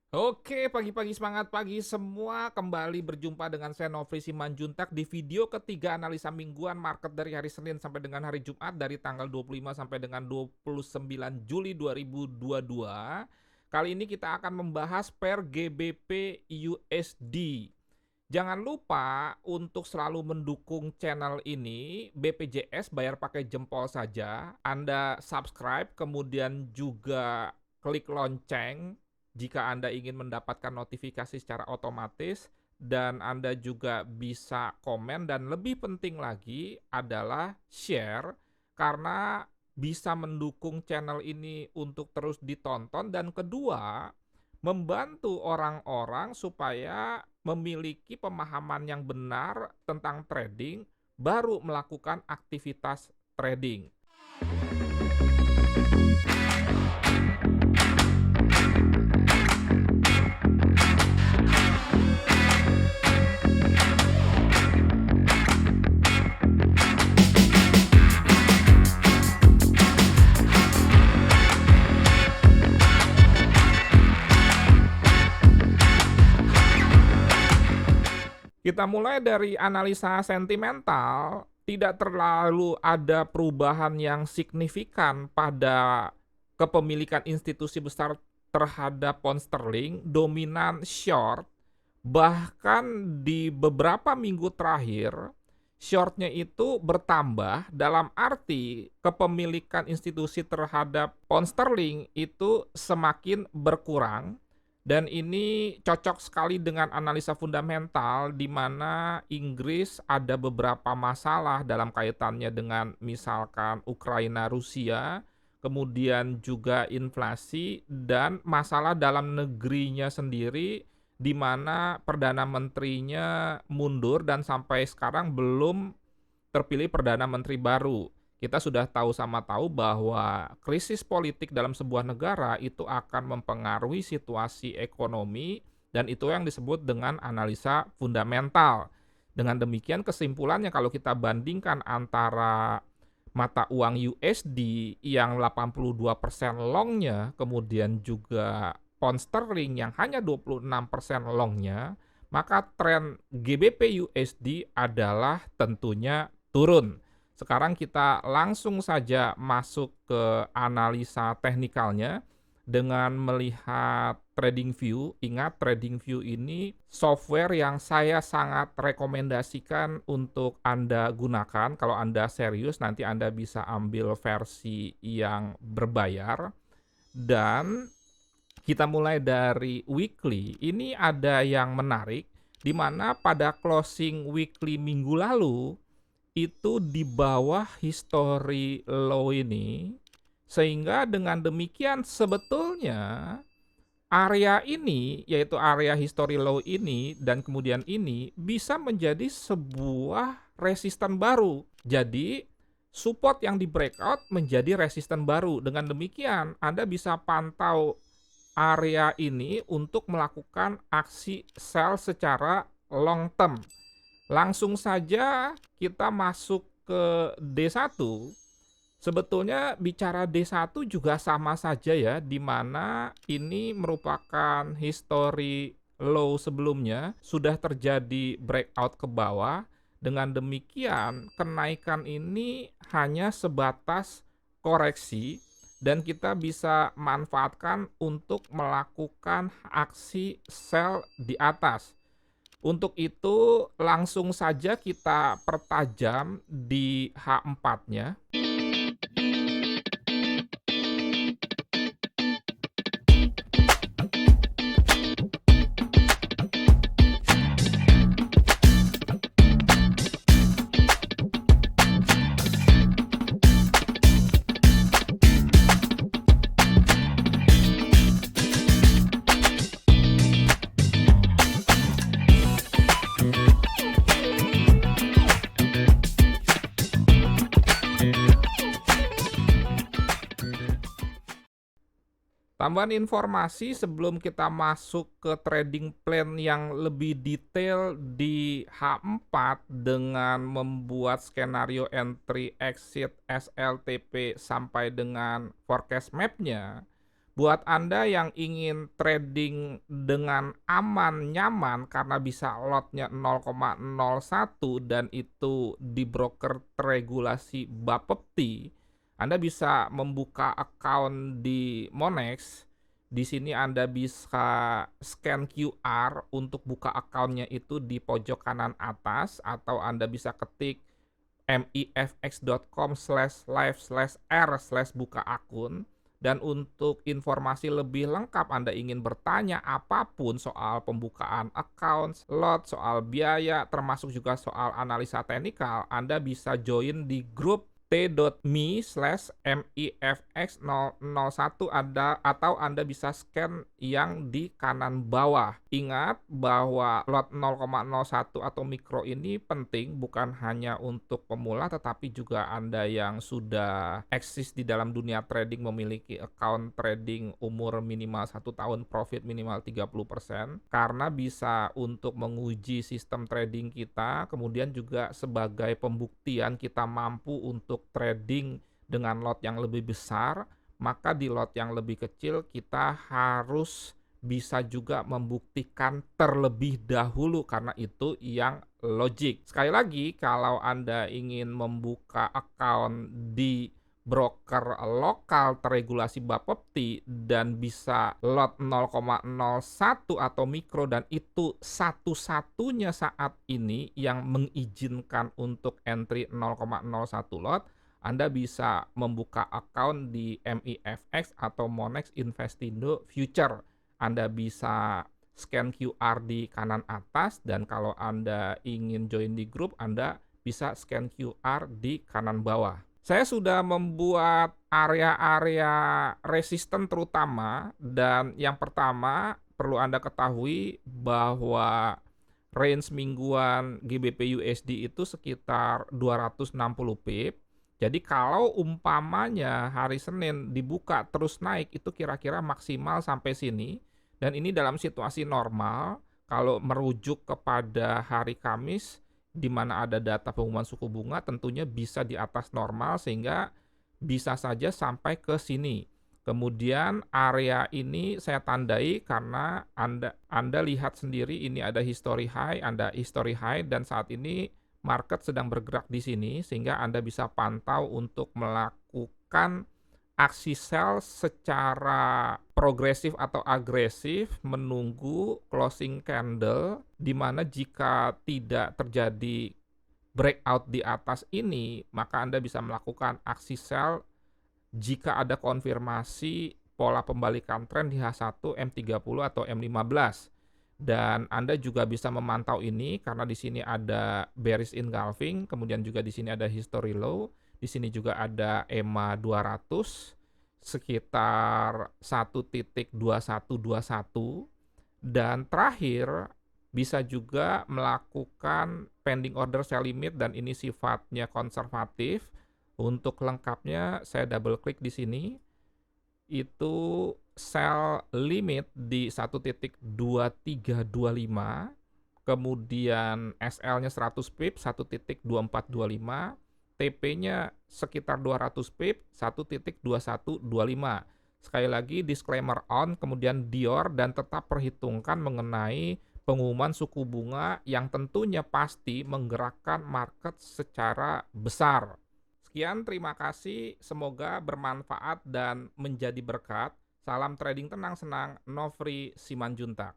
Oke, pagi-pagi semangat pagi semua. Kembali berjumpa dengan saya Nofri Simanjuntak di video ketiga analisa mingguan market dari hari Senin sampai dengan hari Jumat dari tanggal 25 sampai dengan 29 Juli 2022. Kali ini kita akan membahas pair GBP USD. Jangan lupa untuk selalu mendukung channel ini, BPJS bayar pakai jempol saja. Anda subscribe, kemudian juga klik lonceng jika Anda ingin mendapatkan notifikasi secara otomatis, dan Anda juga bisa komen, dan lebih penting lagi adalah share, karena bisa mendukung channel ini untuk terus ditonton, dan kedua, membantu orang-orang supaya memiliki pemahaman yang benar tentang trading, baru melakukan aktivitas trading. Kita mulai dari analisa sentimental, tidak terlalu ada perubahan yang signifikan pada kepemilikan institusi besar terhadap pound sterling, dominan short, bahkan di beberapa minggu terakhir, shortnya itu bertambah dalam arti kepemilikan institusi terhadap pound sterling itu semakin berkurang, dan ini cocok sekali dengan analisa fundamental di mana Inggris ada beberapa masalah dalam kaitannya dengan misalkan Ukraina, Rusia, kemudian juga inflasi dan masalah dalam negerinya sendiri di mana perdana menterinya mundur dan sampai sekarang belum terpilih perdana menteri baru. Kita sudah tahu sama tahu bahwa krisis politik dalam sebuah negara itu akan mempengaruhi situasi ekonomi, dan itu yang disebut dengan analisa fundamental. Dengan demikian kesimpulannya kalau kita bandingkan antara mata uang USD yang 82% longnya, kemudian juga pound sterling yang hanya 26% longnya, maka tren GBP USD adalah tentunya turun. Sekarang kita langsung saja masuk ke analisa teknikalnya dengan melihat TradingView. Ingat, TradingView ini software yang saya sangat rekomendasikan untuk Anda gunakan. Kalau Anda serius, nanti Anda bisa ambil versi yang berbayar. Dan kita mulai dari weekly. Ini ada yang menarik, di mana pada closing weekly minggu lalu itu di bawah history low ini, sehingga dengan demikian sebetulnya area ini, yaitu area history low ini dan kemudian ini bisa menjadi sebuah resisten baru. Jadi support yang di breakout menjadi resisten baru. Dengan demikian Anda bisa pantau area ini untuk melakukan aksi sell secara long term. Langsung saja kita masuk ke D1. Sebetulnya bicara D1 juga sama saja ya, di mana ini merupakan history low sebelumnya, sudah terjadi breakout ke bawah. Dengan demikian, kenaikan ini hanya sebatas koreksi, dan kita bisa manfaatkan untuk melakukan aksi sell di atas. Untuk itu, langsung saja kita pertajam di H4-nya. Tambahan informasi sebelum kita masuk ke trading plan yang lebih detail di H4 dengan membuat skenario entry exit SLTP sampai dengan forecast map-nya, Buat Anda yang ingin trading dengan aman, nyaman karena bisa lotnya 0,01 dan itu di broker teregulasi Bapepti, Anda bisa membuka account di Monex. Di sini Anda bisa scan QR untuk buka account-nya itu di pojok kanan atas atau Anda bisa ketik mifx.com/live/r/buka akun. Dan untuk informasi lebih lengkap Anda ingin bertanya apapun soal pembukaan account, lot, soal biaya, termasuk juga soal analisa teknikal, Anda bisa join di grup t.me/mifx001 atau Anda bisa scan yang di kanan bawah. Ingat bahwa lot 0,01 atau mikro ini penting bukan hanya untuk pemula tetapi juga Anda yang sudah eksis di dalam dunia trading memiliki account trading umur minimal 1 tahun, profit minimal 30%, karena bisa untuk menguji sistem trading kita, kemudian juga sebagai pembuktian kita mampu untuk trading dengan lot yang lebih besar, maka di lot yang lebih kecil kita harus bisa juga membuktikan terlebih dahulu karena itu yang logik. Sekali lagi, kalau Anda ingin membuka account di broker lokal teregulasi Bapepti dan bisa lot 0,01 atau mikro dan itu satu-satunya saat ini yang mengizinkan untuk entry 0,01 lot, Anda bisa membuka account di MIFX atau Monex Investindo Future. Anda bisa scan QR di kanan atas dan kalau Anda ingin join di grup, Anda bisa scan QR di kanan bawah. Saya sudah membuat area-area resisten terutama dan yang pertama perlu Anda ketahui bahwa range mingguan GBP USD itu sekitar 260 pip. Jadi kalau umpamanya hari Senin dibuka terus naik itu kira-kira maksimal sampai sini dan ini dalam situasi normal. Kalau merujuk kepada hari Kamis di mana ada data pengumuman suku bunga tentunya bisa di atas normal sehingga bisa saja sampai ke sini. Kemudian area ini saya tandai karena Anda lihat sendiri ini ada history high, Anda history high dan saat ini market sedang bergerak di sini sehingga Anda bisa pantau untuk melakukan aksi sell secara progresif atau agresif menunggu closing candle di mana jika tidak terjadi breakout di atas ini maka Anda bisa melakukan aksi sell jika ada konfirmasi pola pembalikan tren di H1, M30 atau M15. Dan Anda juga bisa memantau ini karena di sini ada bearish engulfing, kemudian juga di sini ada history low, di sini juga ada EMA 200 sekitar 1.2121 dan terakhir bisa juga melakukan pending order sell limit dan ini sifatnya konservatif. Untuk lengkapnya saya double klik di sini. Itu sell limit di 1.2325, kemudian SL-nya 100 pip 1.2425, TP-nya sekitar 200 pip 1.2125. Sekali lagi disclaimer on, kemudian Dior dan tetap perhitungkan mengenai pengumuman suku bunga yang tentunya pasti menggerakkan market secara besar. Sekian, terima kasih. Semoga bermanfaat dan menjadi berkat. Salam trading tenang senang, Nofri Simanjuntak.